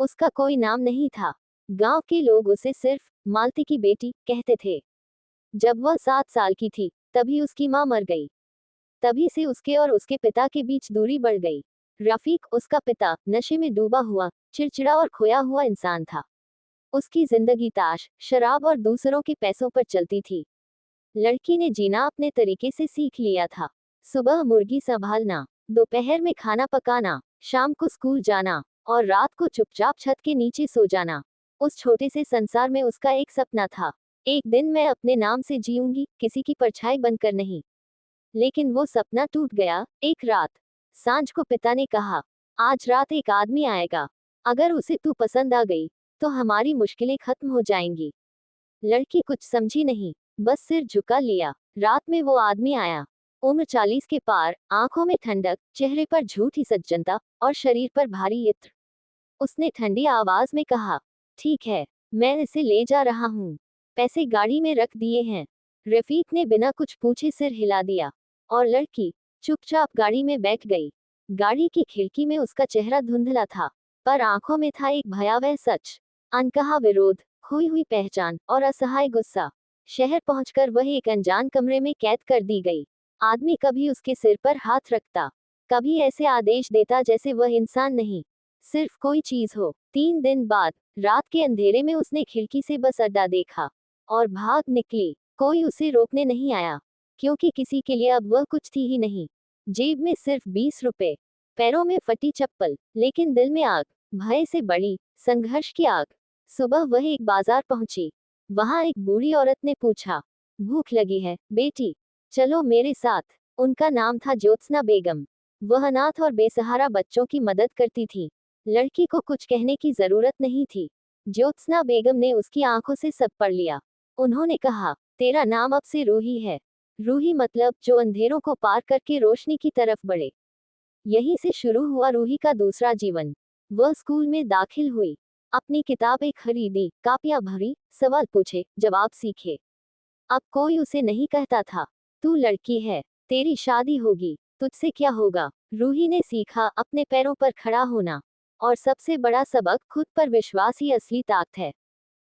उसका कोई नाम नहीं था। गांव के लोग उसे सिर्फ मालती की बेटी कहते थे। जब वह 7 साल की थी, तभी उसकी माँ मर गई। तभी से उसके और उसके पिता के बीच दूरी बढ़ गई। रफीक, उसका पिता, नशे में डूबा हुआ, चिड़चिड़ा और खोया हुआ इंसान था। उसकी जिंदगी ताश, शराब और दूसरों के पैसों पर चलती थी। लड़की ने जीना अपने तरीके से सीख लिया था। सुबह मुर्गी संभालना, दोपहर में खाना पकाना, शाम को स्कूल जाना और रात को चुपचाप छत के नीचे सो जाना। उस छोटे से संसार में उसका एक सपना था। एक दिन मैं अपने नाम से जीऊंगी, किसी की परछाई बनकर नहीं। लेकिन वो सपना टूट गया। एक रात सांझ को पिता ने कहा, आज रात एक आदमी आएगा। अगर उसे तू पसंद आ गई, तो हमारी मुश्किलें खत्म हो जाएंगी। लड़की कुछ समझी नहीं, बस सिर झुका लिया। रात में वो आदमी आया। उम्र 40 के पार, आंखों में ठंडक, चेहरे पर झूठी सज्जनता और शरीर पर भारी इत्र। उसने ठंडी आवाज में कहा, ठीक है, मैं इसे ले जा रहा हूँ। पैसे गाड़ी में रख दिए हैं। रफीक ने बिना कुछ पूछे सिर हिला दिया और लड़की चुपचाप गाड़ी में बैठ गई। गाड़ी की खिड़की में उसका चेहरा धुंधला था, पर आंखों में था एक भयावह सच। अनकहा विरोध, खोई हुई पहचान और असहाय गुस्सा। शहर पहुंचकर वह एक अनजान कमरे में कैद कर दी गई। आदमी कभी उसके सिर पर हाथ रखता, कभी ऐसे आदेश देता जैसे वह इंसान नहीं, सिर्फ कोई चीज हो। 3 दिन बाद, रात के अंधेरे में उसने खिड़की से बस अड्डा देखा और भाग निकली। कोई उसे रोकने नहीं आया, क्योंकि किसी के लिए अब वह कुछ थी ही नहीं। जेब में सिर्फ 20 रुपए, पैरों में फटी चप्पल, लेकिन दिल में आग, भय से बड़ी, संघर्ष की आग। सुबह वह एक बाजार पहुंची। वहां एक बूढ़ी औरत ने पूछा, भूख लगी है बेटी, चलो मेरे साथ। उनका नाम था ज्योत्सना बेगम। वह अनाथ और बेसहारा बच्चों की मदद करती थी। लड़की को कुछ कहने की जरूरत नहीं थी। ज्योत्सना बेगम ने उसकी आंखों से सब पढ़ लिया। उन्होंने कहा, तेरा नाम अब से रूही है। रूही मतलब जो अंधेरों को पार करके रोशनी की तरफ बढ़े। यहीं से शुरू हुआ रूही का दूसरा जीवन। वह स्कूल में दाखिल हुई, अपनी किताबें खरीदी, कापियां भरी, सवाल पूछे, जवाब सीखे। अब कोई उसे नहीं कहता था, तू लड़की है, तेरी शादी होगी, तुझसे क्या होगा। रूही ने सीखा अपने पैरों पर खड़ा होना। और सबसे बड़ा सबक, खुद पर विश्वास ही असली ताकत है।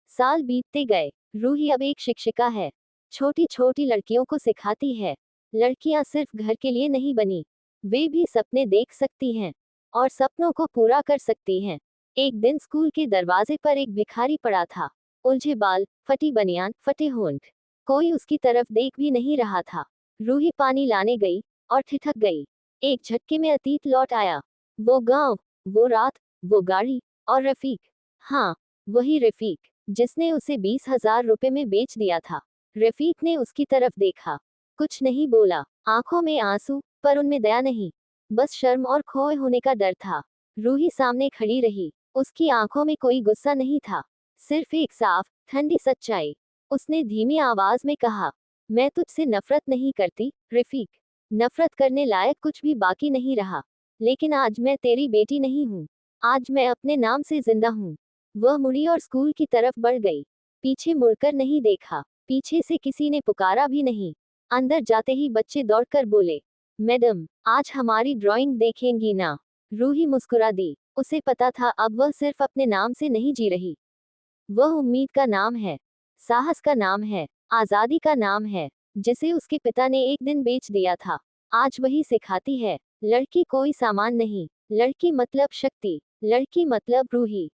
साल बीतते गए। रूही अब एक शिक्षिका है। छोटी छोटी लड़कियों को सिखाती है। लड़कियां सिर्फ घर के लिए नहीं बनी, वे भी सपने देख सकती हैं और सपनों को पूरा कर सकती हैं। एक दिन स्कूल के दरवाजे पर एक भिखारी पड़ा था। उलझे बाल, फटी बनियान, फटे होंठ। कोई उसकी तरफ देख भी नहीं रहा था। रूही पानी लाने गई और ठिठक गई। एक झटके में अतीत लौट आया। वो गांव, वो रात, वो गाड़ी और रफीक। हाँ, वही रफीक, जिसने उसे 20,000 रुपए में बेच दिया था। रफीक ने उसकी तरफ देखा, कुछ नहीं बोला। आंखों में आंसू, पर उनमें दया नहीं, बस शर्म और खोए होने का डर था। रूही सामने खड़ी रही। उसकी आंखों में कोई गुस्सा नहीं था, सिर्फ एक साफ, ठंडी सच्चाई। उसने धीमी आवाज में कहा, मैं तुझसे नफरत नहीं करती, रफीक। नफरत करने लायक कुछ भी बाकी नहीं रहा। लेकिन आज मैं तेरी बेटी नहीं हूँ। आज मैं अपने नाम से जिंदा हूँ। वह मुड़ी और स्कूल की तरफ बढ़ गई। पीछे मुड़कर नहीं देखा। पीछे से किसी ने पुकारा भी नहीं। अंदर जाते ही बच्चे दौड़कर बोले, मैडम, आज हमारी ड्राइंग देखेंगी ना। रूही मुस्कुरा दी। उसे पता था अब वह सिर्फ अपने नाम से नहीं जी रही। वह उम्मीद का नाम है, साहस का नाम है, आजादी का नाम है, जिसे उसके पिता ने एक दिन बेच दिया था। आज वही सिखाती है, लड़की कोई सामान नहीं, लड़की मतलब शक्ति, लड़की मतलब रूही।